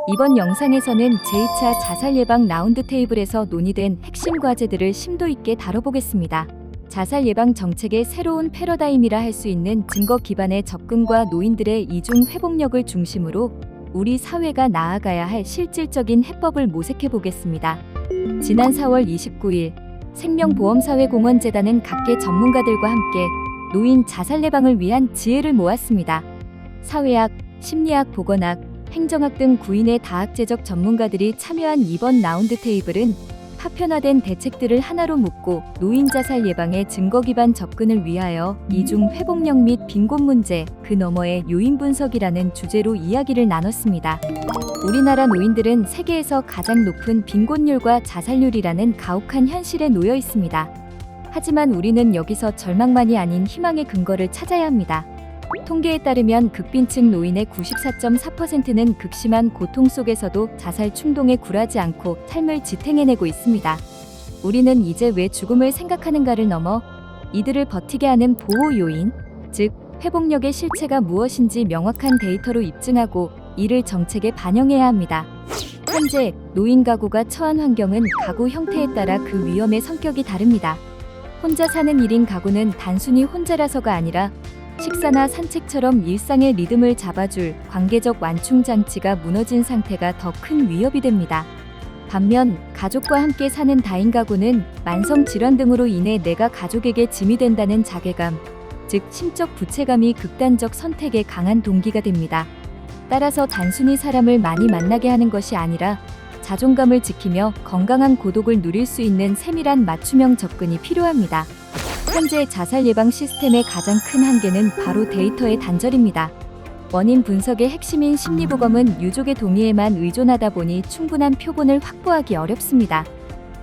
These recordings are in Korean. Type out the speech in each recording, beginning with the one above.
이번 영상에서는 제2차 자살 예방 라운드 테이블에서 논의된 핵심 과제들을 심도 있게 다뤄보겠습니다. 자살 예방 정책의 새로운 패러다임이라 할 수 있는 증거 기반의 접근과 노인들의 이중 회복력을 중심으로 우리 사회가 나아가야 할 실질적인 해법을 모색해 보겠습니다. 지난 4월 29일 생명보험사회공헌재단은 각계 전문가들과 함께 노인 자살 예방을 위한 지혜를 모았습니다. 사회학, 심리학, 보건학, 행정학 등 구인의 다학제적 전문가들이 참여한 이번 라운드 테이블은 파편화된 대책들을 하나로 묶고 노인 자살 예방의 증거 기반 접근을 위하여 이중 회복력 및 빈곤 문제, 그 너머의 요인 분석이라는 주제로 이야기를 나눴습니다. 우리나라 노인들은 세계에서 가장 높은 빈곤율과 자살률이라는 가혹한 현실에 놓여 있습니다. 하지만 우리는 여기서 절망만이 아닌 희망의 근거를 찾아야 합니다. 통계에 따르면 극빈층 노인의 94.4%는 극심한 고통 속에서도 자살 충동에 굴하지 않고 삶을 지탱해내고 있습니다. 우리는 이제 왜 죽음을 생각하는가를 넘어 이들을 버티게 하는 보호 요인, 즉 회복력의 실체가 무엇인지 명확한 데이터로 입증하고 이를 정책에 반영해야 합니다. 현재 노인 가구가 처한 환경은 가구 형태에 따라 그 위험의 성격이 다릅니다. 혼자 사는 1인 가구는 단순히 혼자라서가 아니라 식사나 산책처럼 일상의 리듬을 잡아줄 관계적 완충 장치가 무너진 상태가 더 큰 위협이 됩니다. 반면 가족과 함께 사는 다인 가구는 만성 질환 등으로 인해 내가 가족에게 짐이 된다는 자괴감, 즉 심적 부채감이 극단적 선택에 강한 동기가 됩니다. 따라서 단순히 사람을 많이 만나게 하는 것이 아니라 자존감을 지키며 건강한 고독을 누릴 수 있는 세밀한 맞춤형 접근이 필요합니다. 현재 자살 예방 시스템의 가장 큰 한계는 바로 데이터의 단절입니다. 원인 분석의 핵심인 심리부검은 유족의 동의에만 의존하다 보니 충분한 표본을 확보하기 어렵습니다.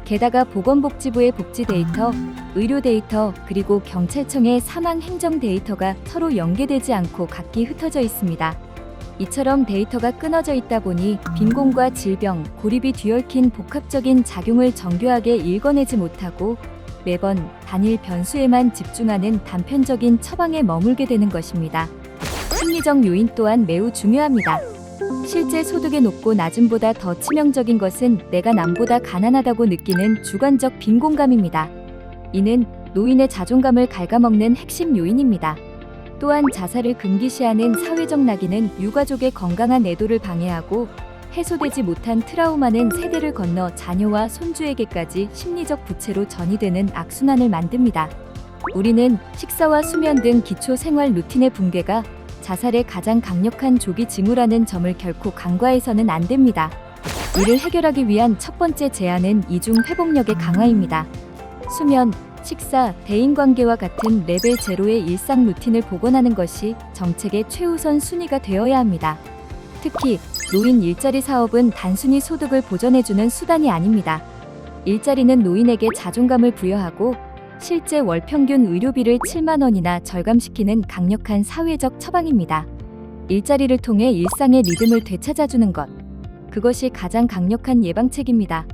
게다가 보건복지부의 복지 데이터, 의료 데이터, 그리고 경찰청의 사망 행정 데이터가 서로 연계되지 않고 각기 흩어져 있습니다. 이처럼 데이터가 끊어져 있다 보니 빈곤과 질병, 고립이 뒤얽힌 복합적인 작용을 정교하게 읽어내지 못하고 매번 단일 변수에만 집중하는 단편적인 처방에 머물게 되는 것입니다. 심리적 요인 또한 매우 중요합니다. 실제 소득의 높고 낮음보다 더 치명적인 것은 내가 남보다 가난하다고 느끼는 주관적 빈곤감입니다. 이는 노인의 자존감을 갉아먹는 핵심 요인입니다. 또한 자살을 금기시하는 사회적 낙인은 유가족의 건강한 애도를 방해하고 해소되지 못한 트라우마는 세대를 건너 자녀와 손주에게까지 심리적 부채로 전이되는 악순환을 만듭니다. 우리는 식사와 수면 등 기초 생활 루틴의 붕괴가 자살의 가장 강력한 조기 징후라는 점을 결코 간과해서는 안 됩니다. 이를 해결하기 위한 첫 번째 제안은 이중 회복력의 강화입니다. 수면, 식사, 대인관계와 같은 레벨 제로의 일상 루틴을 복원하는 것이 정책의 최우선 순위가 되어야 합니다. 특히 노인 일자리 사업은 단순히 소득을 보전해주는 수단이 아닙니다. 일자리는 노인에게 자존감을 부여하고 실제 월 평균 의료비를 7만 원이나 절감시키는 강력한 사회적 처방입니다. 일자리를 통해 일상의 리듬을 되찾아주는 것, 그것이 가장 강력한 예방책입니다.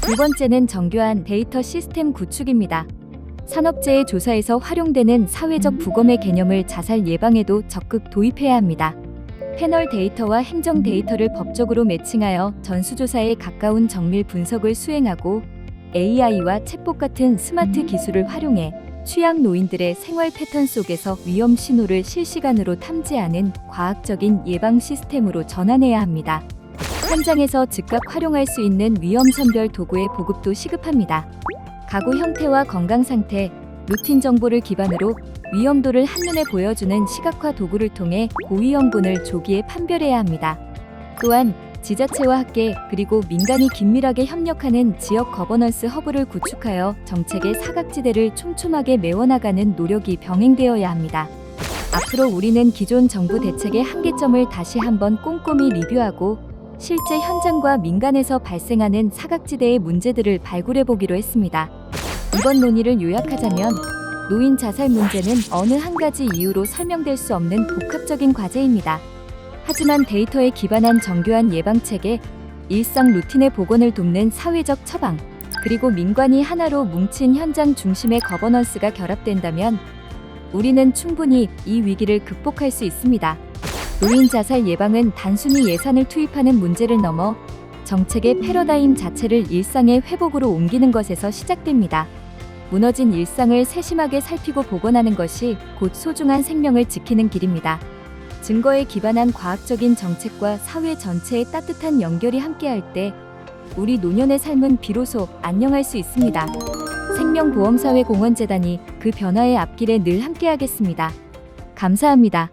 두 번째는 정교한 데이터 시스템 구축입니다. 산업재해 조사에서 활용되는 사회적 부검의 개념을 자살 예방에도 적극 도입해야 합니다. 패널 데이터와 행정 데이터를 법적으로 매칭하여 전수조사에 가까운 정밀 분석을 수행하고 AI와 챗봇 같은 스마트 기술을 활용해 취약 노인들의 생활 패턴 속에서 위험 신호를 실시간으로 탐지하는 과학적인 예방 시스템으로 전환해야 합니다. 현장에서 즉각 활용할 수 있는 위험 선별 도구의 보급도 시급합니다. 가구 형태와 건강 상태, 루틴 정보를 기반으로 위험도를 한눈에 보여주는 시각화 도구를 통해 고위험군을 조기에 판별해야 합니다. 또한 지자체와 학계 그리고 민간이 긴밀하게 협력하는 지역 거버넌스 허브를 구축하여 정책의 사각지대를 촘촘하게 메워나가는 노력이 병행되어야 합니다. 앞으로 우리는 기존 정부 대책의 한계점을 다시 한번 꼼꼼히 리뷰하고 실제 현장과 민간에서 발생하는 사각지대의 문제들을 발굴해보기로 했습니다. 이번 논의를 요약하자면 노인 자살 문제는 어느 한 가지 이유로 설명될 수 없는 복합적인 과제입니다. 하지만 데이터에 기반한 정교한 예방책에 일상 루틴의 복원을 돕는 사회적 처방, 그리고 민관이 하나로 뭉친 현장 중심의 거버넌스가 결합된다면 우리는 충분히 이 위기를 극복할 수 있습니다. 노인 자살 예방은 단순히 예산을 투입하는 문제를 넘어 정책의 패러다임 자체를 일상의 회복으로 옮기는 것에서 시작됩니다. 무너진 일상을 세심하게 살피고 복원하는 것이 곧 소중한 생명을 지키는 길입니다. 증거에 기반한 과학적인 정책과 사회 전체의 따뜻한 연결이 함께할 때 우리 노년의 삶은 비로소 안녕할 수 있습니다. 생명보험사회공헌재단이 그 변화의 앞길에 늘 함께하겠습니다. 감사합니다.